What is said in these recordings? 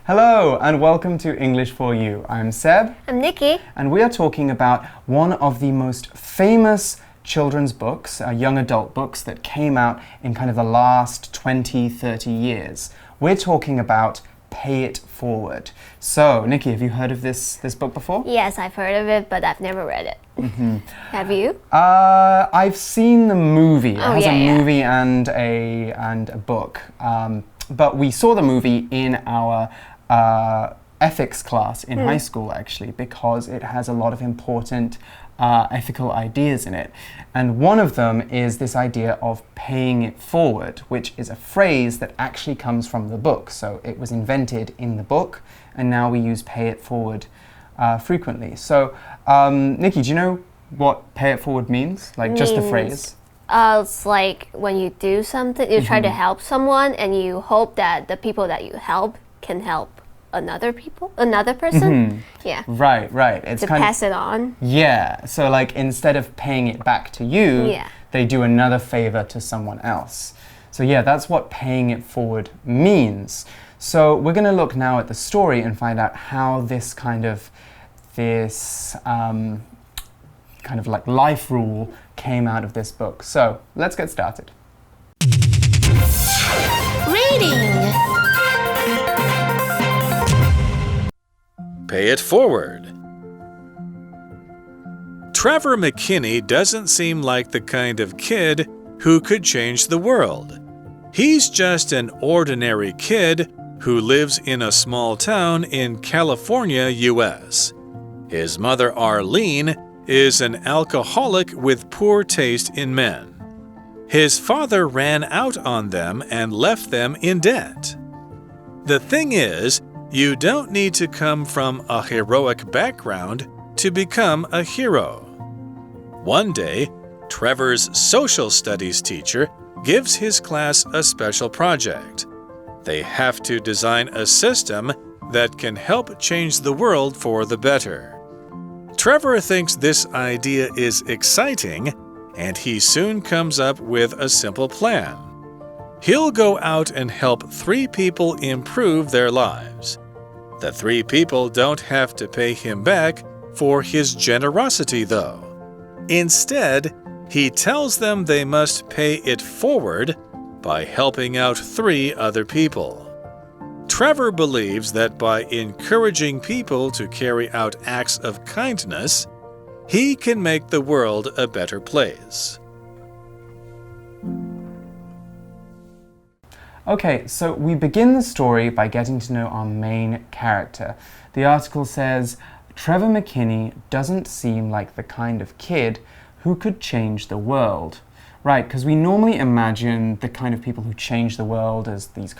Hello and welcome to English for You. I'm Seb. I'm Nikki. And we are talking about one of the most famous children's books, young adult books that came out in kind of the last 20, 30 years. We're talking about Pay It Forward. So, Nikki, have you heard of this book before? Yes, I've heard of it, but I've never read it. Have you? I've seen the movie. It has a movie and a book. But we saw the movie in our ethics class in high school, actually, because it has a lot of important ethical ideas in it. And one of them is this idea of paying it forward, which is a phrase that actually comes from the book. So it was invented in the book, and now we use pay it forward frequently. So, Nikki, do you know what pay it forward means? Like just the phrase? It's like when you do something, you try to help someone, and you hope that the people that you help can help another person. Yeah. Right. It's to kind pass it on. Yeah. So like instead of paying it back to you, they do another favor to someone else. So yeah, that's what paying it forward means. So we're going to look now at the story and find out how this kind of like life rule came out of this book. So let's get started. Reading. Pay it forward. Trevor McKinney doesn't seem like the kind of kid who could change the world. He's just an ordinary kid who lives in a small town in California, US. His mother, Arlene, is an alcoholic with poor taste in men. His father ran out on them and left them in debt. The thing is, you don't need to come from a heroic background to become a hero. One day, Trevor's social studies teacher gives his class a special project. They have to design a system that can help change the world for the better. Trevor thinks this idea is exciting, and he soon comes up with a simple plan. He'll go out and help 3 people improve their lives. The 3 people don't have to pay him back for his generosity, though. Instead, he tells them they must pay it forward by helping out 3 other people. Trevor believes that by encouraging people to carry out acts of kindness, he can make the world a better place. Okay, so we begin the story by getting to know our main character. The article says, Trevor McKinney doesn't seem like the kind of kid who could change the world. Right, because we normally imagine the kind of people who change the world as these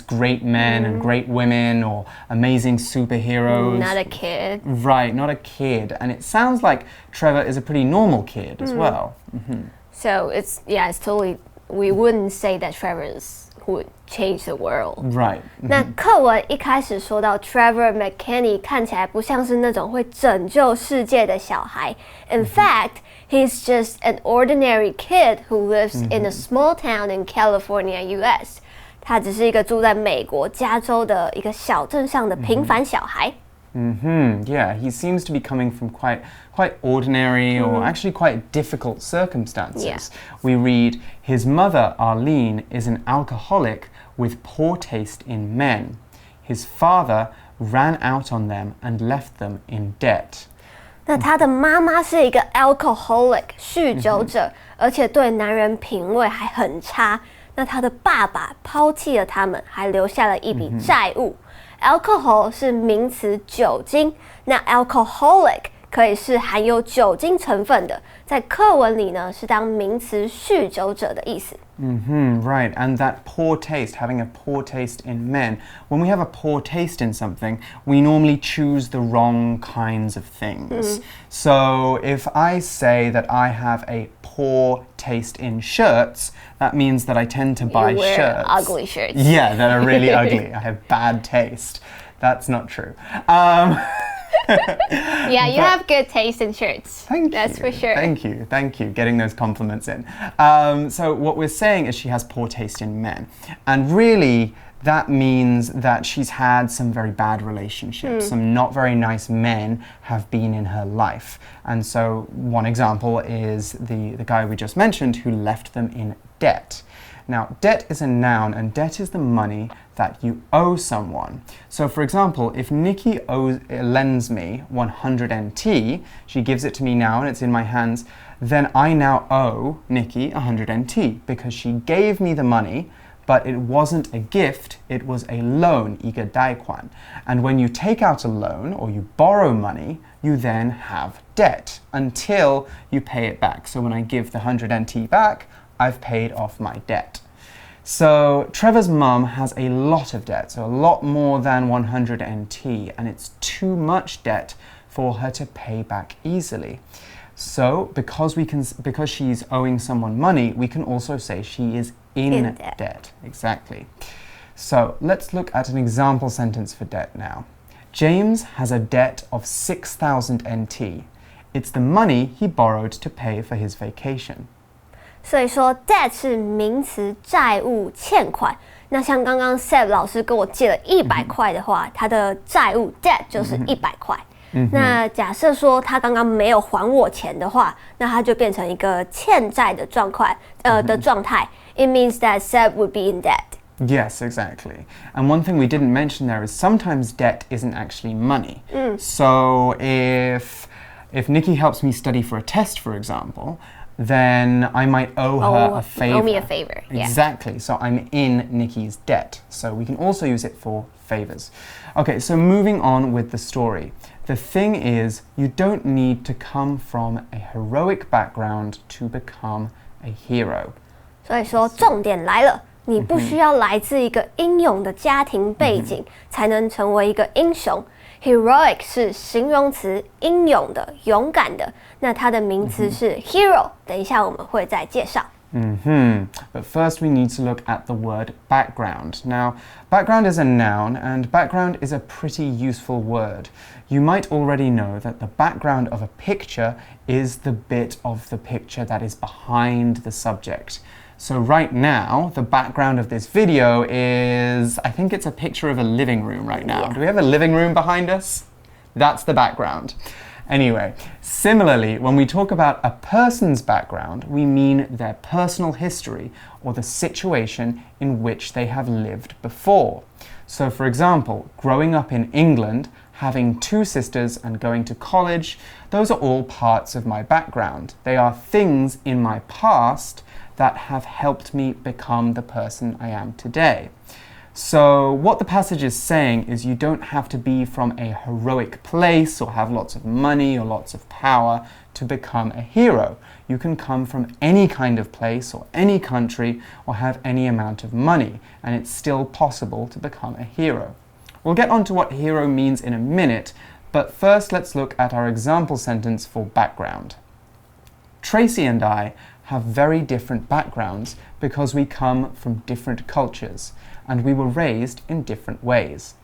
great men and great women or amazing superheroes. Not a kid. Right, not a kid. And it sounds like Trevor is a pretty normal kid as well. So it's totally, we wouldn't say that Trevor would change the world. Right. 那课文一开始说到 Trevor McKinney 看起来不像是那种会拯救世界的小孩。In fact, he's just an ordinary kid who lives in a small town in California, US. 他只是一个住在美国加州的一个小镇上的平凡小孩。Yeah, he seems to be coming from quite ordinary or actually quite difficult circumstances. Yeah. We read, his mother, Arlene, is an alcoholic with poor taste in men. His father ran out on them and left them in debt. 那他的妈妈是一个 alcoholic 酗酒者，而且对男人品味还很差。那他的爸爸抛弃了他们，还留下了一笔债务。Alcohol 是名词酒精，那 alcoholic 可以是含有酒精成分的，在课文里呢是当名词酗酒者的意思。Right, and that poor taste, having a poor taste in men. When we have a poor taste in something, we normally choose the wrong kinds of things. So if I say that I have a poor taste in shirts, that means that I tend to buy you wear shirts. Ugly shirts. Yeah, that are really ugly. I have bad taste. That's not true. Yeah, you have good taste in shirts. Thank you. That's for sure. Thank you. Getting those compliments in. So what we're saying is she has poor taste in men. And really, that means that she's had some very bad relationships. Some not very nice men have been in her life. And so one example is the guy we just mentioned who left them in debt. Now, debt is a noun, and debt is the money that you owe someone. So, for example, if Nikki lends me 100 NT, she gives it to me now and it's in my hands, then I now owe Nikki 100 NT because she gave me the money, but it wasn't a gift, it was a loan, 一个贷款. And when you take out a loan or you borrow money, you then have debt until you pay it back. So when I give the 100 NT back, I've paid off my debt. So Trevor's mum has a lot of debt, so a lot more than 100 NT, and it's too much debt for her to pay back easily. So because she's owing someone money, we can also say she is in debt. Exactly. So let's look at an example sentence for debt now. James has a debt of 6,000 NT. It's the money he borrowed to pay for his vacation. 所以说 debt 是名词，债务、欠款。那像刚刚 Seb 老师跟我借了100块的话，他的债务 debt 就是100块。那假设说他刚刚没有还我钱的话，那他就变成一个欠债的状态。It means that Seb would be in debt. Yes, exactly. And one thing we didn't mention there is sometimes debt isn't actually money. So if Nikki helps me study for a test, for example, then I might owe her a favor. Owe me a favor. Exactly. Yeah. So I'm in Nikki's debt. So we can also use it for favors. Okay, so moving on with the story. The thing is, you don't need to come from a heroic background to become a hero. 所以说重点来了，你不需要来自一个英勇的家庭背景才能成为一个英雄。Heroic 是形容词，英勇的、勇敢的。那它的名词是 hero， 等一下我们会再介绍。But first we need to look at the word background. Now, background is a noun, and background is a pretty useful word. You might already know that the background of a picture is the bit of the picture that is behind the subject. So right now, the background of this video is, I think it's a picture of a living room right now. Yeah. Do we have a living room behind us? That's the background. Anyway, similarly, when we talk about a person's background, we mean their personal history or the situation in which they have lived before. So for example, growing up in England, having 2 sisters and going to college, those are all parts of my background. They are things in my past that have helped me become the person I am today. So what the passage is saying is you don't have to be from a heroic place or have lots of money or lots of power to become a hero. You can come from any kind of place or any country or have any amount of money, and it's still possible to become a hero. We'll get on to what hero means in a minute, but first let's look at our example sentence for background. Tracy and I have very different backgrounds because we come from different cultures, and we were raised in different ways.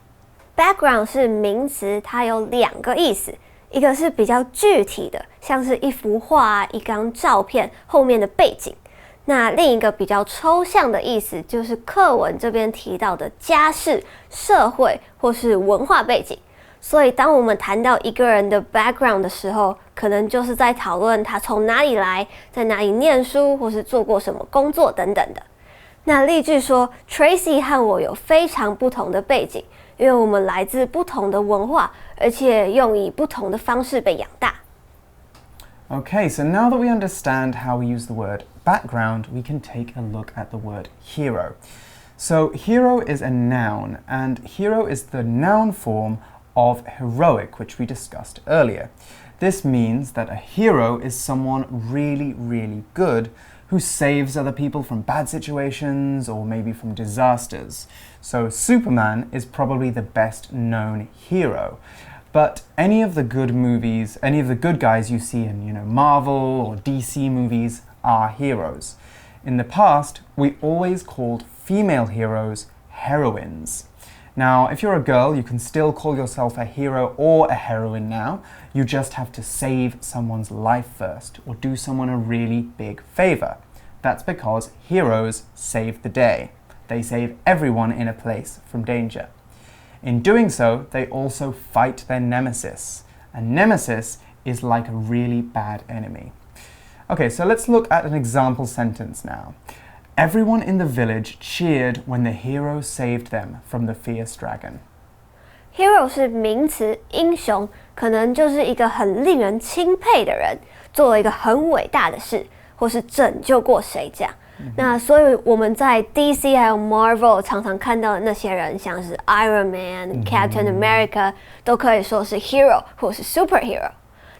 Background 是名词，它有2个意思，一个是比较具体的，像是一幅画、一张照片后面的背景。那另一个比较抽象的意思，就是课文这边提到的家世、社会或是文化背景。所以当我们谈到一个人的 background 的时候，可能就是在讨论他从哪里来，在哪里念书，或是做过什么工作等等的。那例句说 Tracy 和我有非常不同的背景，因为我们来自不同的文化，而且用以不同的方式被养大。Okay, so now that we understand how we use the word background, we can take a look at the word hero. So hero is a noun, and hero is the noun form of heroic, which we discussed earlier. This means that a hero is someone really, really good who saves other people from bad situations or maybe from disasters. So Superman is probably the best known hero. But any of the good movies, any of the good guys you see in, Marvel or DC movies are heroes. In the past, we always called female heroes heroines. Now, if you're a girl, you can still call yourself a hero or a heroine now. You just have to save someone's life first or do someone a really big favor. That's because heroes save the day. They save everyone in a place from danger. In doing so, they also fight their nemesis. A nemesis is like a really bad enemy. Okay, so let's look at an example sentence now. Everyone in the village cheered when the hero saved them from the fierce dragon. Hero 是名词，英雄可能就是一个很令人钦佩的人，做了一个很伟大的事，或是拯救过谁这样。那所以我们在 DC 还有 Marvel 常常看到的那些人，像是 Iron Man、Captain America， 都可以说是 hero 或是 superhero。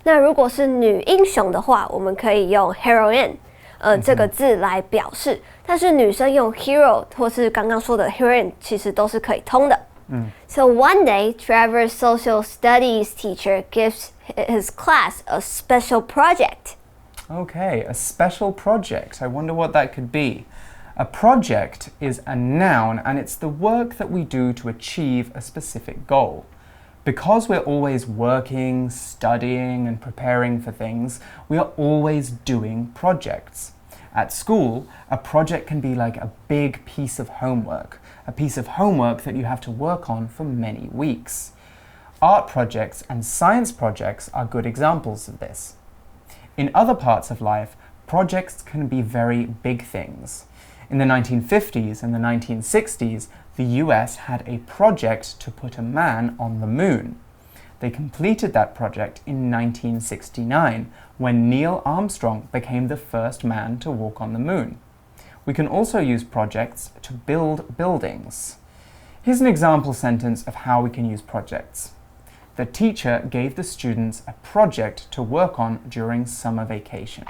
那如果是女英雄的话，我们可以用 heroine，这个字来表示。但是女生用 hero 或是刚刚说的 heroine， 其实都是可以通的。So one day, Trevor's social studies teacher gives his class a special project. Okay, a special project. I wonder what that could be. A project is a noun, and it's the work that we do to achieve a specific goal. Because we're always working, studying, and preparing for things, we are always doing projects. At school, a project can be like a big piece of homework, a piece of homework that you have to work on for many weeks. Art projects and science projects are good examples of this. In other parts of life, projects can be very big things. In the 1950s and the 1960s, the US had a project to put a man on the moon. They completed that project in 1969, when Neil Armstrong became the first man to walk on the moon. We can also use projects to build buildings. Here's an example sentence of how we can use projects. The teacher gave the students a project to work on during summer vacation.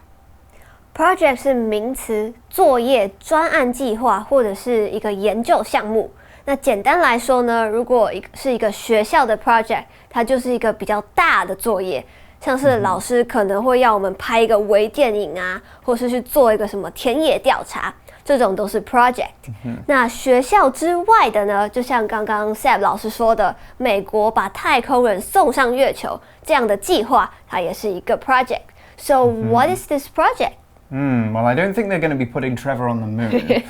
Project 是名词，作业、专案计划或者是一个研究项目。那简单来说呢，如果是一个学校的 project， 它就是一个比较大的作业，像是老师可能会要我们拍一个微电影啊，或是去做一个什么田野调查，这种都是 project。那学校之外的呢，就像刚刚 Seb 老师说的，美国把太空人送上月球这样的计划，它也是一个 project。So what is this project? Well, I don't think they're going to be putting Trevor on the moon.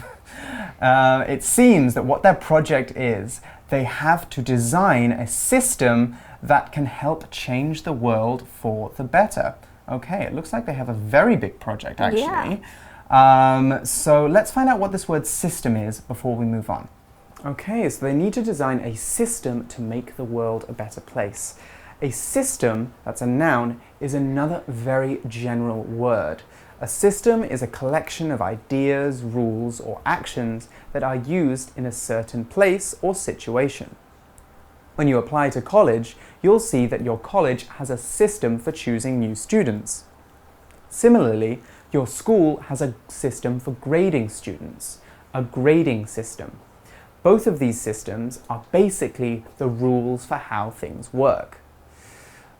It seems that what their project is, they have to design a system that can help change the world for the better. Okay, it looks like they have a very big project, actually. Yeah. So let's find out what this word system is before we move on. Okay, so they need to design a system to make the world a better place. A system, that's a noun, is another very general word. A system is a collection of ideas, rules, or actions that are used in a certain place or situation. When you apply to college, you'll see that your college has a system for choosing new students. Similarly, your school has a system for grading students, a grading system. Both of these systems are basically the rules for how things work.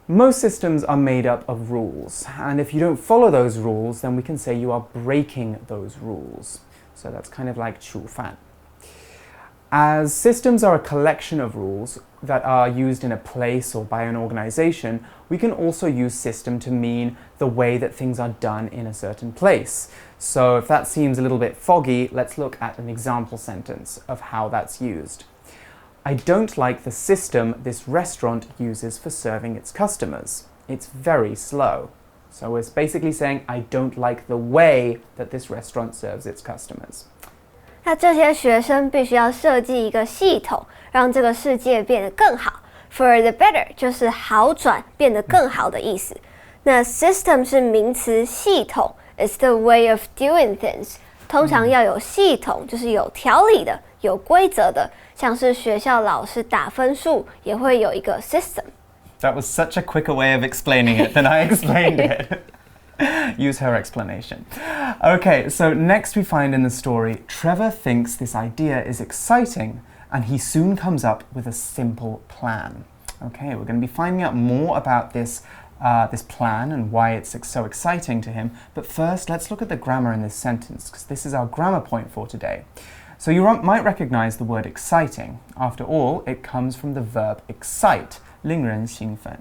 Most systems are made up of rules, and if you don't follow those rules, then we can say you are breaking those rules. So that's kind of like 触犯. As systems are a collection of rules that are used in a place or by an organization, we can also use system to mean the way that things are done in a certain place. So if that seems a little bit foggy, let's look at an example sentence of how that's used. I don't like the system this restaurant uses for serving its customers. It's very slow. So we're basically saying, I don't like the way that this restaurant serves its customers. 那这些学生必须要设计一个系统，让这个世界变得更好。For the better 就是好转，变得更好的意思。那 system 是名词，系统 is the way of doing things。通常要有系统，就是有条理的、有规则的。像是学校老师打分数，也会有一个 system。That was such a quicker way of explaining it than I explained it. Use her explanation. Okay, so next we find in the story, Trevor thinks this idea is exciting, and he soon comes up with a simple plan. Okay, we're going to be finding out more about this plan and why it's so exciting to him. But first, let's look at the grammar in this sentence, because this is our grammar point for today. So you might recognize the word exciting. After all, it comes from the verb excite, 令人兴奋.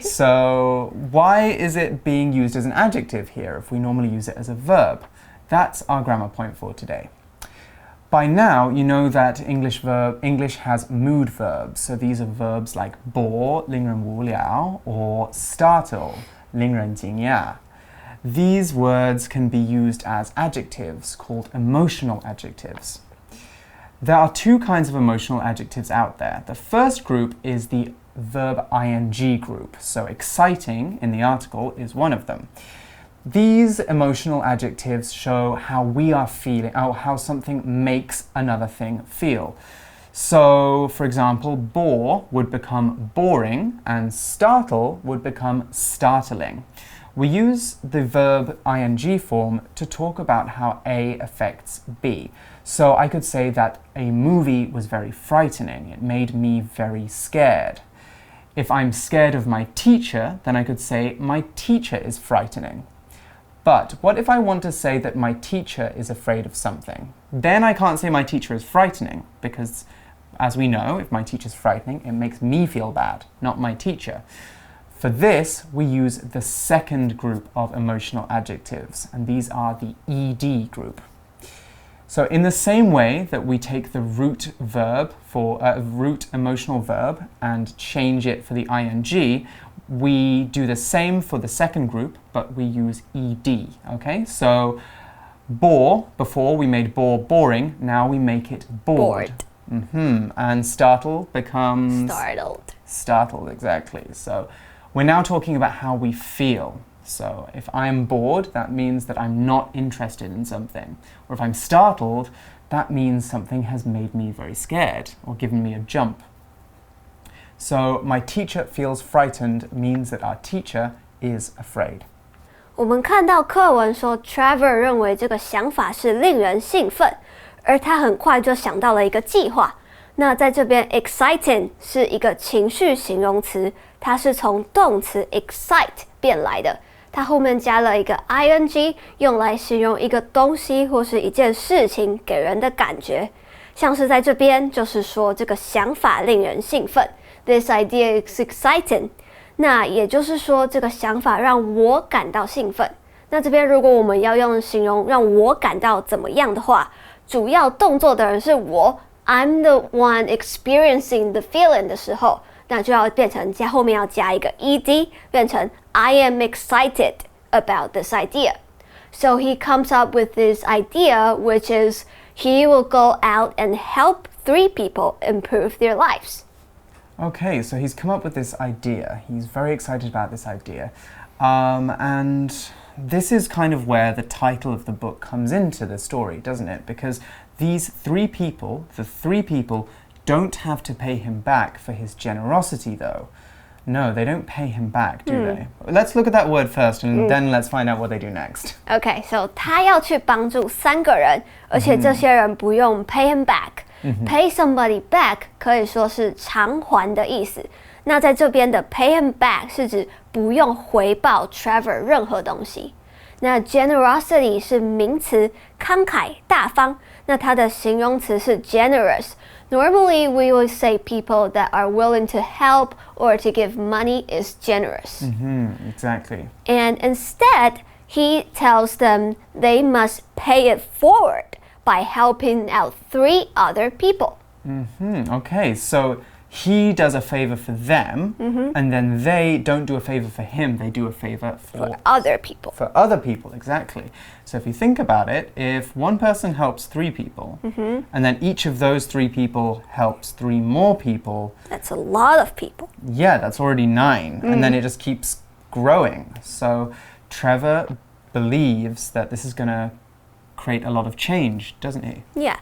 So why is it being used as an adjective here if we normally use it as a verb? That's our grammar point for today. By now, you know that English has mood verbs. So these are verbs like bore, 令人无聊, or startle, 令人惊讶. These words can be used as adjectives called emotional adjectives. There are two kinds of emotional adjectives out there. The first group is the verb ing group. So exciting in the article is one of them. These emotional adjectives show how we are feeling, how something makes another thing feel. So, for example, bore would become boring and startle would become startling. We use the verb ing form to talk about how A affects B. So I could say that a movie was very frightening. It made me very scared. If I'm scared of my teacher, then I could say my teacher is frightening. But what if I want to say that my teacher is afraid of something? Then I can't say my teacher is frightening because, as we know, if my teacher is frightening, it makes me feel bad, not my teacher. For this, we use the second group of emotional adjectives, and these are the ED group. So in the same way that we take the root verb for root emotional verb and change it for the ing, we do the same for the second group, but we use ed, okay? So bore, before we made bore boring, now we make it bored. And startle becomes... Startled. Startled, exactly. So we're now talking about how we feel. So if I'm bored, that means that I'm not interested in something. Or if I'm startled, that means something has made me very scared or given me a jump. So my teacher feels frightened means that our teacher is afraid. 我们看到课文说 Trevor 认为这个想法是令人兴奋，而他很快就想到了一个计划。那在这边 exciting 是一个情绪形容词，它是从动词 excite 变来的，它后面加了一个 ing， 用来形容一个东西或是一件事情给人的感觉。像是在这边就是说这个想法令人兴奋。This idea is exciting. 那也就是说，这个想法让我感到兴奋。那这边如果我们要用形容让我感到怎么样的话，主要动作的人是我 ，I'm the one experiencing the feeling 的时候，那就要变成后面要加一个 ed， 变成 I am excited about this idea. So he comes up with this idea, which is he will go out and help 3 people improve their lives. Okay, so he's come up with this idea. He's very excited about this idea. And this is kind of where the title of the book comes into the story, doesn't it? Because these 3 people, the 3 people, don't have to pay him back for his generosity, though. No, they don't pay him back, do they? Let's look at that word first, and then let's find out what they do next. Okay, so 他要去帮助3个人，而且这些人不用 pay him back。Pay somebody back 可以说是偿还的意思。那在这边的 pay him back 是指不用回报 Trevor 任何东西。那 generosity 是名词，慷慨大方。那它的形容词是 generous。Normally we will say people that are willing to help or to give money is generous. Exactly. And instead, he tells them they must pay it forward.By helping out 3 other people. Okay, so he does a favor for them, and then they don't do a favor for him, they do a favor for other people. For other people, exactly. So if you think about it, if one person helps 3 people, and then each of those 3 people helps 3 more people, that's a lot of people. Yeah, that's already 9, and then it just keeps growing. So Trevor believes that this is going to create a lot of change, doesn't he? Yeah.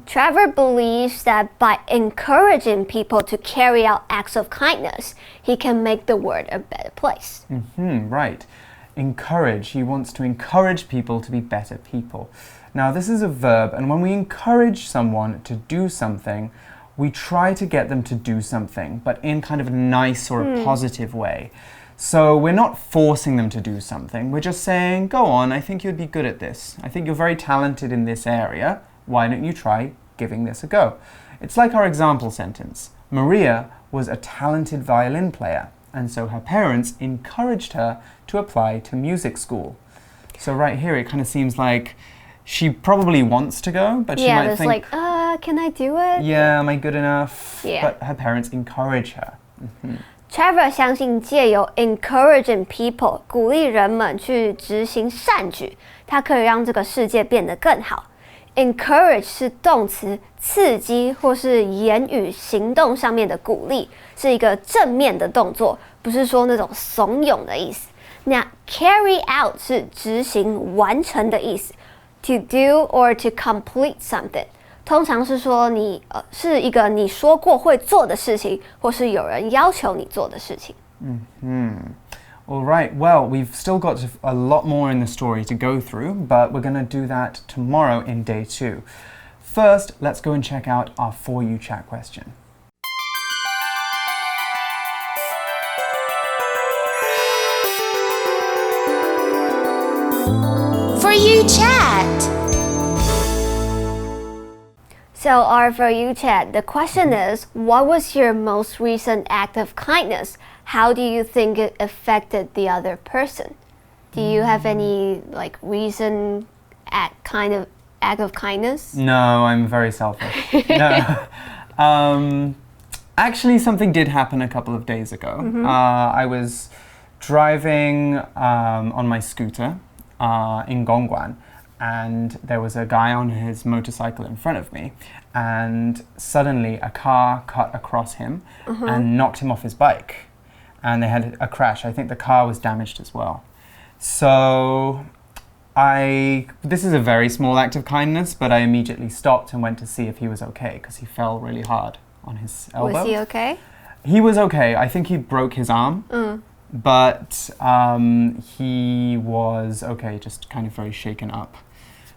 Trevor believes that by encouraging people to carry out acts of kindness, he can make the world a better place. Right. Encourage. He wants to encourage people to be better people. Now, this is a verb, and when we encourage someone to do something, we try to get them to do something, but in kind of a nice or a positive way. So we're not forcing them to do something. We're just saying, go on, I think you'd be good at this. I think you're very talented in this area. Why don't you try giving this a go? It's like our example sentence. Maria was a talented violin player, and so her parents encouraged her to apply to music school. So right here, it kind of seems like she probably wants to go, but she might think, like, can I do it? Yeah, am I good enough? Yeah. But her parents encourage her. Trevor 相信借由 encouraging people 鼓励人们去执行善举，它可以让这个世界变得更好。Encourage 是动词，刺激或是言语行动上面的鼓励，是一个正面的动作，不是说那种怂恿的意思。那 carry out 是执行完成的意思 ，to do or to complete something， 通常是说你是一个你说过会做的事情，或是有人要求你做的事情。All right, well, we've still got a lot more in the story to go through, but we're going to do that tomorrow in day 2. First, let's go and check out our For You Chat question. For You Chat. So our For You Chat, the question is, what was your most recent act of kindness? How do you think it affected the other person? Do you have any recent act of kindness? No, I'm very selfish. No. Actually, something did happen a couple of days ago. I was driving on my scooter in Gongguan, and there was a guy on his motorcycle in front of me, and suddenly a car cut across him and knocked him off his bike, and they had a crash. I think the car was damaged as well. So this is a very small act of kindness, but I immediately stopped and went to see if he was okay, because he fell really hard on his elbow. Was he okay? He was okay. I think he broke his arm, but he was okay, just kind of very shaken up.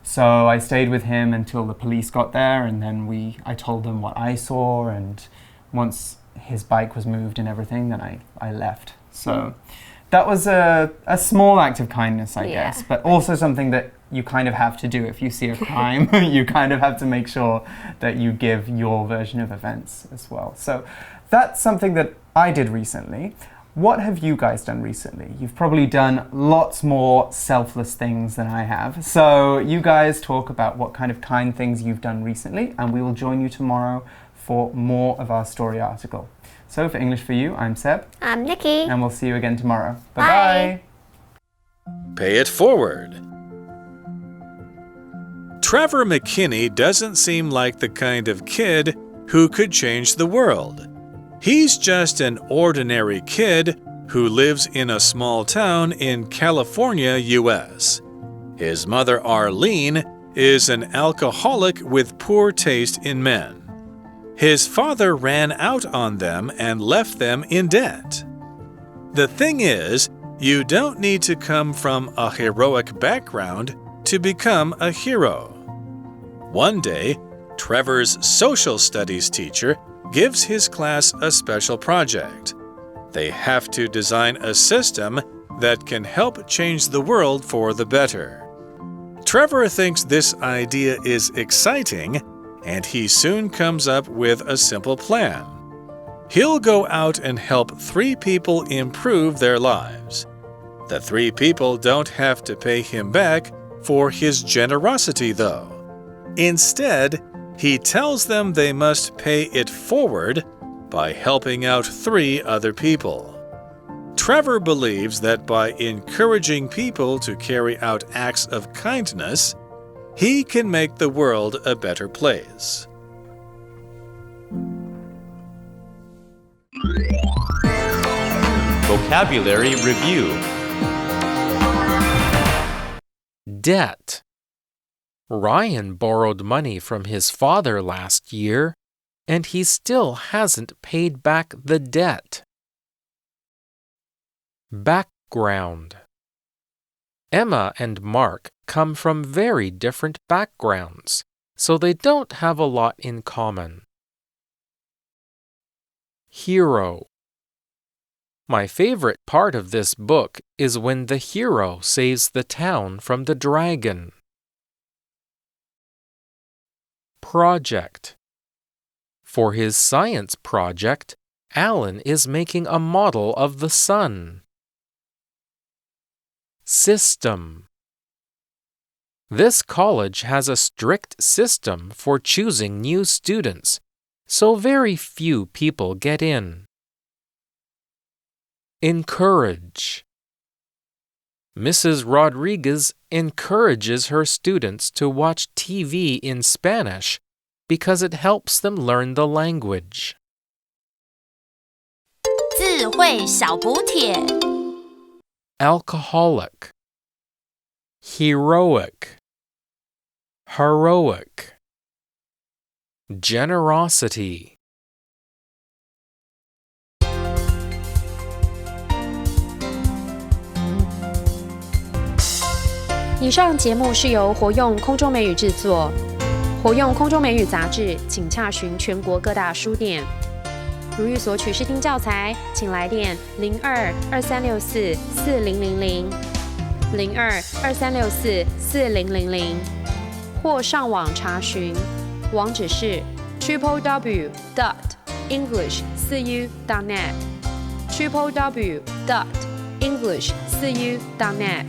So I stayed with him until the police got there, and then I told them what I saw, and once his bike was moved and everything, then I left. So that was a small act of kindness, I guess, but also something that you kind of have to do if you see a crime. You kind of have to make sure that you give your version of events as well. So that's something that I did recently. What have you guys done recently? You've probably done lots more selfless things than I have. So you guys talk about what kind of kind things you've done recently, and we will join you tomorrow for more of our story article. So for English for You, I'm Seb. I'm Nikki. And we'll see you again tomorrow. Bye-bye. Pay it forward. Trevor McKinney doesn't seem like the kind of kid who could change the world. He's just an ordinary kid who lives in a small town in California, US. His mother, Arlene, is an alcoholic with poor taste in men. His father ran out on them and left them in debt. The thing is, you don't need to come from a heroic background to become a hero. One day, Trevor's social studies teacher gives his class a special project. They have to design a system that can help change the world for the better. Trevor thinks this idea is exciting, and he soon comes up with a simple plan. He'll go out and help 3 people improve their lives. The 3 people don't have to pay him back for his generosity, though. Instead, he tells them they must pay it forward by helping out 3 other people. Trevor believes that by encouraging people to carry out acts of kindness, he can make the world a better place. Vocabulary Review. Debt. Ryan borrowed money from his father last year, and he still hasn't paid back the debt. Background. Emma and Mark come from very different backgrounds, so they don't have a lot in common. Hero. My favorite part of this book is when the hero saves the town from the dragon. Project. For his science project, Alan is making a model of the sun. System. This college has a strict system for choosing new students, so very few people get in. Encourage. Mrs. Rodriguez encourages her students to watch TV in Spanish because it helps them learn the language. 字汇小补帖 Alcoholic, heroic, heroic, generosity. 以上节目是由活用空中美语制作，活用空中美语杂志，请洽询全国各大书店。如欲索取试听教材，请来电02-2364-4000 02-2364-4000，或上网查询，网址是 www.english4u.net www.english4u.net